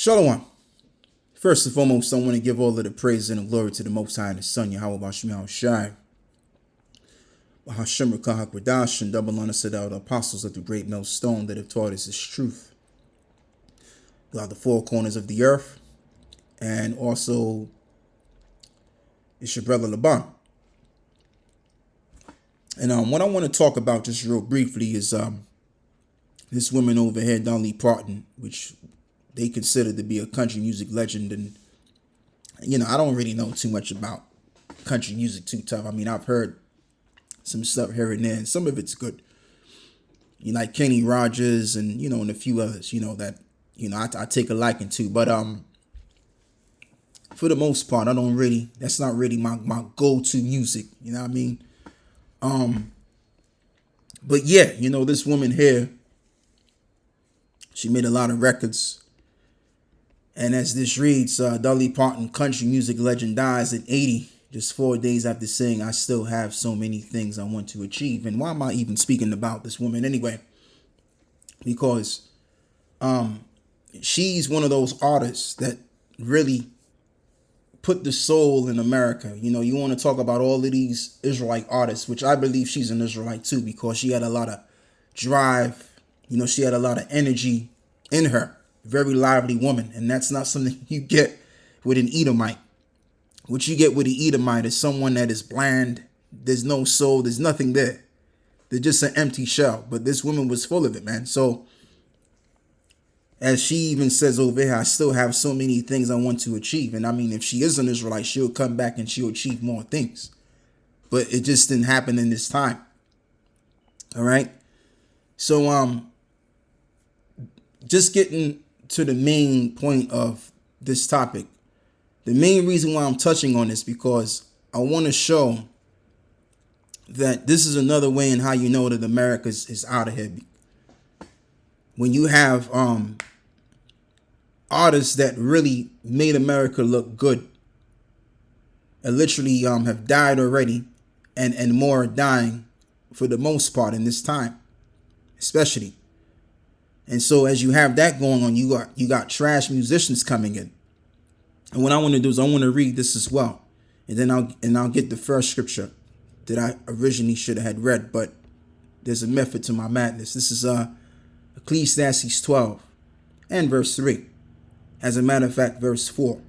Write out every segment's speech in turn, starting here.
Shalom. First and foremost, I want to give all of the praise and the glory to the Most High and His Son, Yahweh Bashim Shai, Bahashim Rakah Hakwadash, and double honor to the apostles of the great millstone that have taught us His truth throughout the four corners of the earth. And also, it's your brother Laban. And what I want to talk about just real briefly is this woman over here, Dolly Parton, which they consider to be a country music legend. And, I don't really know too much about country music too tough. I mean, I've heard some stuff here and there, and some of it's good. Like Kenny Rogers and, and a few others, that, I take a liking to. But for the most part, that's not really my go-to music. You know what I mean? But yeah, this woman here, she made a lot of records. And as this reads, Dolly Parton, country music legend, dies at 80, just 4 days after saying, "I still have so many things I want to achieve." And why am I even speaking about this woman anyway? Because she's one of those artists that really put the soul in America. You want to talk about all of these Israelite artists, which I believe she's an Israelite too, because she had a lot of drive. She had a lot of energy in her. Very lively woman, and that's not something you get with an Edomite. What you get with an Edomite is someone that is bland. There's no soul. There's nothing there. They're just an empty shell. But this woman was full of it, man. So, as she even says over here, "I still have so many things I want to achieve." And I mean, if she is an Israelite, she'll come back and she'll achieve more things. But it just didn't happen in this time. All right. So, just getting to the main point of this topic. The main reason why I'm touching on this, because I want to show that this is another way in how you know that America is out of here. When you have artists that really made America look good and literally have died already, and more are dying for the most part in this time, especially. And so as you have that going on, you got trash musicians coming in. And what I want to do is I want to read this as well. And then I'll get the first scripture that I originally should have had read, but there's a method to my madness. This is Ecclesiastes 12 and verse 3. As a matter of fact, verse 4.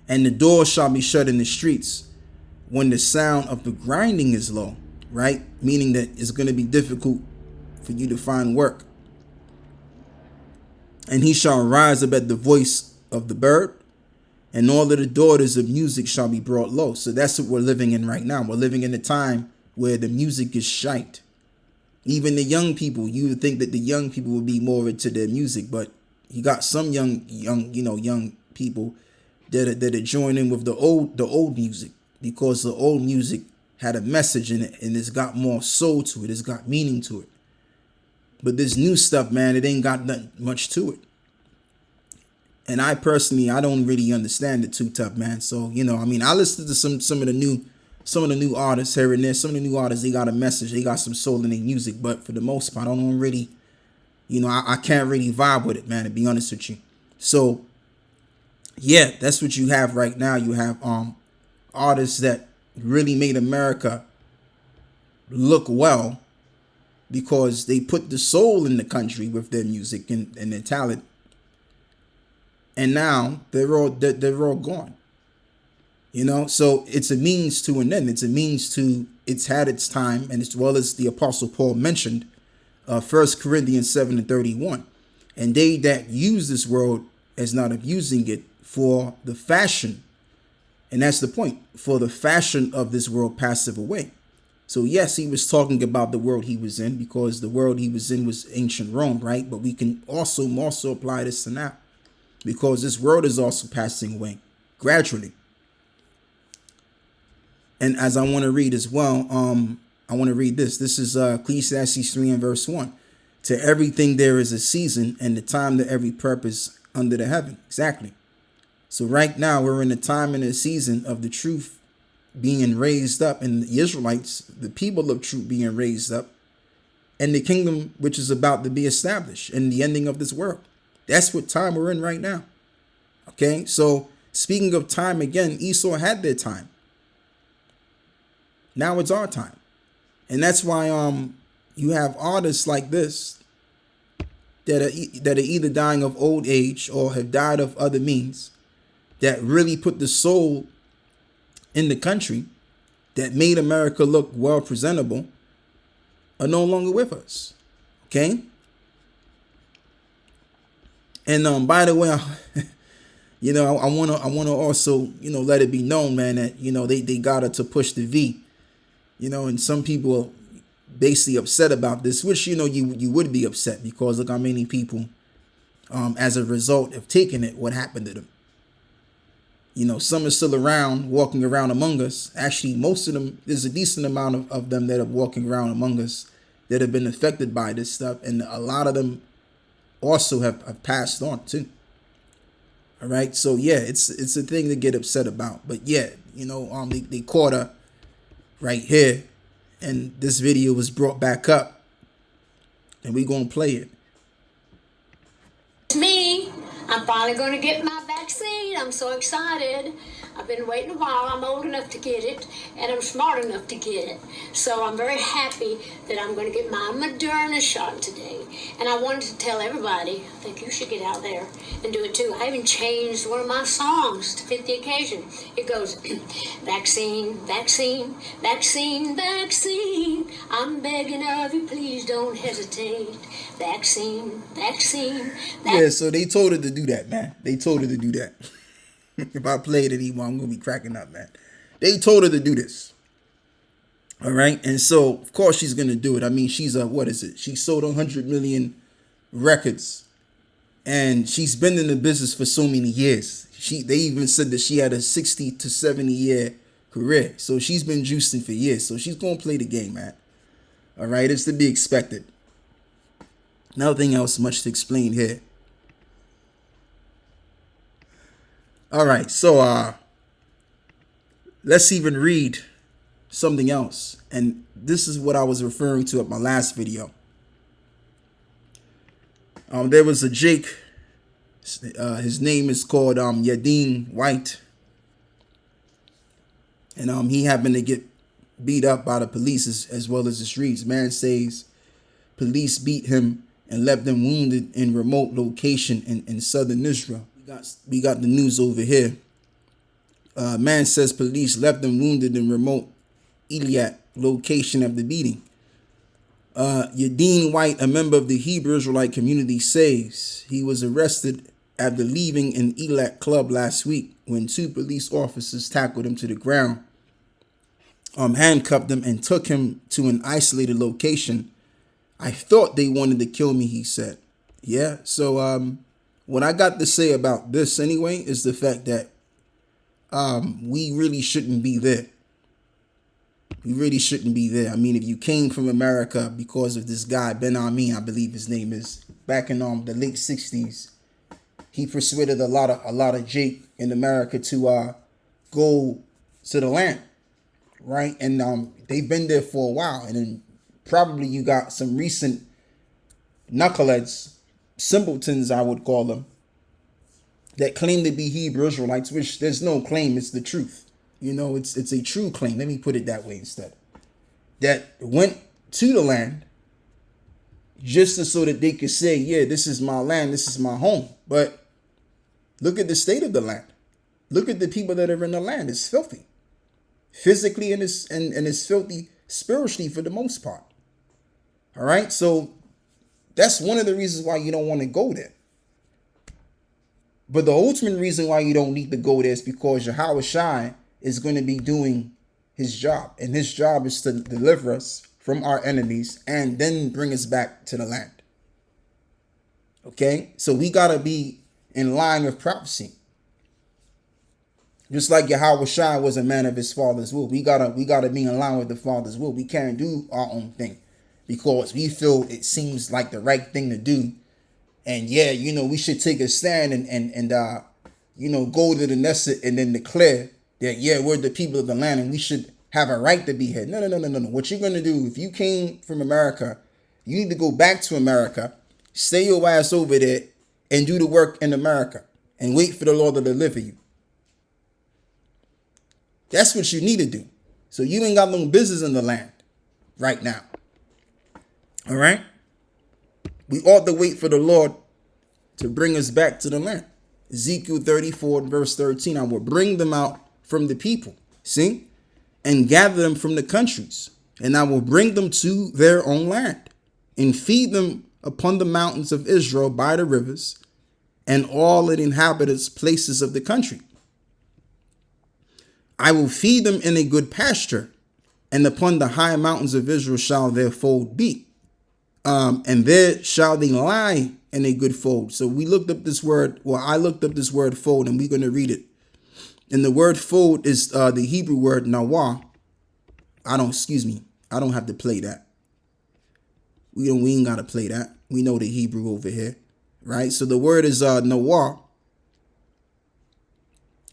"And the door shall be shut in the streets when the sound of the grinding is low," right? Meaning that it's going to be difficult for you to find work. "And he shall rise up at the voice of the bird, and all of the daughters of music shall be brought low." So that's what we're living in right now. We're living in a time where the music is shite. Even the young people, you would think that the young people would be more into their music, but you got some young people that are joining with the old music, because the old music had a message in it, and it's got more soul to it. It's got meaning to it. But this new stuff, man, it ain't got nothing much to it. And I personally, I don't really understand it too tough, man. So, I listen to some of the new artists here and there. Some of the new artists, they got a message. They got some soul in their music. But for the most part, I don't really, I can't really vibe with it, man, to be honest with you. So, yeah, that's what you have right now. You have artists that really made America look well, because they put the soul in the country with their music and their talent. And now they're all gone. So it's a means to an end. It's a means to, it's had its time, and as well as the Apostle Paul mentioned, 1 Corinthians 7:31. "And they that use this world as not abusing it for the fashion," and that's the point, "for the fashion of this world passeth away." So yes, he was talking about the world he was in, because the world he was in was ancient Rome, right? But we can also apply this to now, because this world is also passing away gradually. And as I want to read as well, I want to read this. This is Ecclesiastes 3 and verse 1. "To everything there is a season, and the time to every purpose under the heaven." Exactly. So right now we're in a time and a season of the truth being raised up, and the Israelites, the people of truth, being raised up, and the kingdom which is about to be established, and the ending of this world. That's what time we're in right now. Okay, so speaking of time again, Esau had their time. Now it's our time. And that's why you have artists like this that are either dying of old age or have died of other means, that really put the soul in the country, that made America look well presentable, are no longer with us. Okay? And by the way, I wanna also, let it be known, man, that they got her to push the V. And some people basically upset about this, which you would be upset, because look how many people as a result of taking it, what happened to them. Some are still around, walking around among us. Actually, most of them, there's a decent amount of them that are walking around among us that have been affected by this stuff, and a lot of them also have passed on too. All right, so yeah, it's a thing to get upset about. But yeah, they caught her right here, and this video was brought back up, and we gonna play it. It's me. I'm finally going to get my vaccine. I'm so excited. I've been waiting a while. I'm old enough to get it, and I'm smart enough to get it. So I'm very happy that I'm going to get my Moderna shot today. And I wanted to tell everybody, I think you should get out there and do it too. I even changed one of my songs to fit the occasion. It goes, vaccine, vaccine, vaccine, vaccine. I'm begging of you, please don't hesitate. Vaccine, vaccine, vaccine. Yeah, so they told her to do that, man. They told her to do that. If I play it anymore, I'm going to be cracking up, man. They told her to do this. All right. And so, of course, she's going to do it. I mean, she's what is it? She sold 100 million records. And she's been in the business for so many years. They even said that she had a 60 to 70 year career. So she's been juicing for years. So she's going to play the game, man. All right. It's to be expected. Nothing else much to explain here. All right, so let's even read something else. And this is what I was referring to at my last video. There was a Jake. His name is called Yadin White. And he happened to get beat up by the police as well as the streets. Man says police beat him and left them wounded in remote location in southern Israel. We got the news over here. Man says police left them wounded in remote Eilat location of the beating. Yadin White, a member of the Hebrew Israelite community, says he was arrested after leaving an Eilat club last week when two police officers tackled him to the ground, handcuffed him, and took him to an isolated location. I thought they wanted to kill me, he said. Yeah, so what I got to say about this anyway is the fact that we really shouldn't be there. We really shouldn't be there. I mean, if you came from America because of this guy, Ben Amin, I believe his name is, back in the late 60s, he persuaded a lot of Jake in America to go to the land, right? And they've been there for a while. And then probably you got some recent knuckleheads, simpletons, I would call them, that claim to be Hebrew Israelites, which there's no claim, it's the truth. It's a true claim. Let me put it that way instead. That went to the land just so that they could say, yeah, this is my land, this is my home. But look at the state of the land. Look at the people that are in the land. It's filthy. Physically and it's filthy spiritually for the most part. All right? So that's one of the reasons why you don't want to go there. But the ultimate reason why you don't need to go there is because Yahweh Shai is going to be doing his job. And his job is to deliver us from our enemies and then bring us back to the land. Okay? So we got to be in line with prophecy. Just like Yahweh Shai was a man of his father's will. We gotta be in line with the father's will. We can't do our own thing because we feel it seems like the right thing to do. And yeah, we should take a stand and go to the Knesset and then declare that, yeah, we're the people of the land and we should have a right to be here. No. What you're going to do, if you came from America, you need to go back to America, stay your ass over there, and do the work in America and wait for the Lord to deliver you. That's what you need to do. So you ain't got no business in the land right now. All right? We ought to wait for the Lord to bring us back to the land. Ezekiel 34 verse 13, I will bring them out from the people, see, and gather them from the countries, and I will bring them to their own land and feed them upon the mountains of Israel by the rivers and all the inhabitants places of the country. I will feed them in a good pasture, and upon the high mountains of Israel shall their fold be. And there shall they lie in a good fold. So we looked up this word. Well, I looked up this word fold, and we're going to read it. And the word fold is the Hebrew word nawah. I don't have to play that. We ain't got to play that. We know the Hebrew over here, right? So the word is nawah,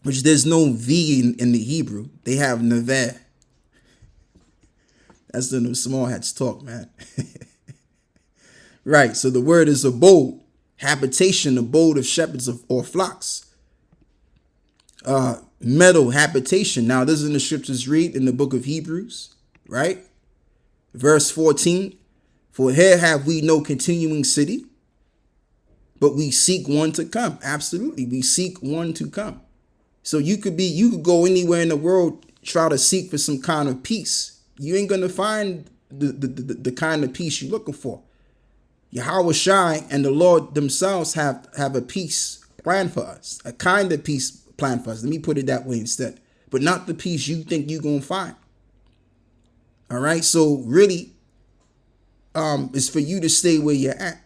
which there's no V in the Hebrew. They have neveh. That's the small hats talk, man. Right, so the word is abode, habitation, abode of shepherds or flocks. Meadow, habitation. Now, this is in the scriptures read in the book of Hebrews, right? Verse 14, for here have we no continuing city, but we seek one to come. Absolutely, we seek one to come. So you could go anywhere in the world, try to seek for some kind of peace. You ain't gonna find the kind of peace you're looking for. Yahweh Shai and the Lord themselves have a peace plan for us, a kind of peace plan for us. Let me put it that way instead, but not the peace you think you're going to find. All right. So really, it's for you to stay where you're at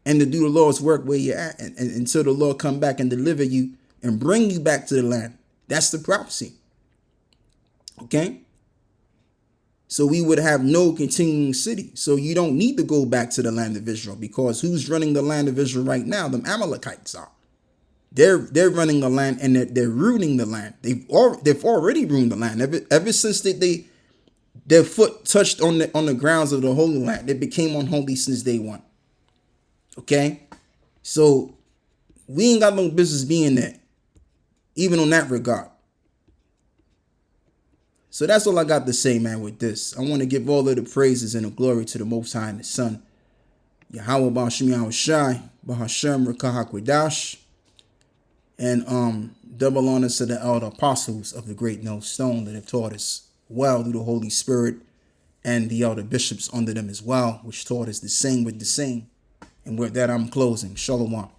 and to do the Lord's work where you're at and until the Lord come back and deliver you and bring you back to the land. That's the prophecy. Okay. So we would have no continuing city. So you don't need to go back to the land of Israel, because who's running the land of Israel right now? The Amalekites are. They're running the land, and they're ruining the land. They've already ruined the land. Ever since their foot touched on the grounds of the Holy Land, it became unholy since day one. Okay, so we ain't got no business being there, even on that regard. So that's all I got to say, man, with this. I want to give all of the praises and the glory to the Most High and the Son, Yahweh Ba'Shem Yahweh Shai, Bahashem Rekahakwadash, and double honors to the elder apostles of the great millstone that have taught us well through the Holy Spirit, and the elder bishops under them as well, which taught us the same with the same. And with that, I'm closing. Shalom.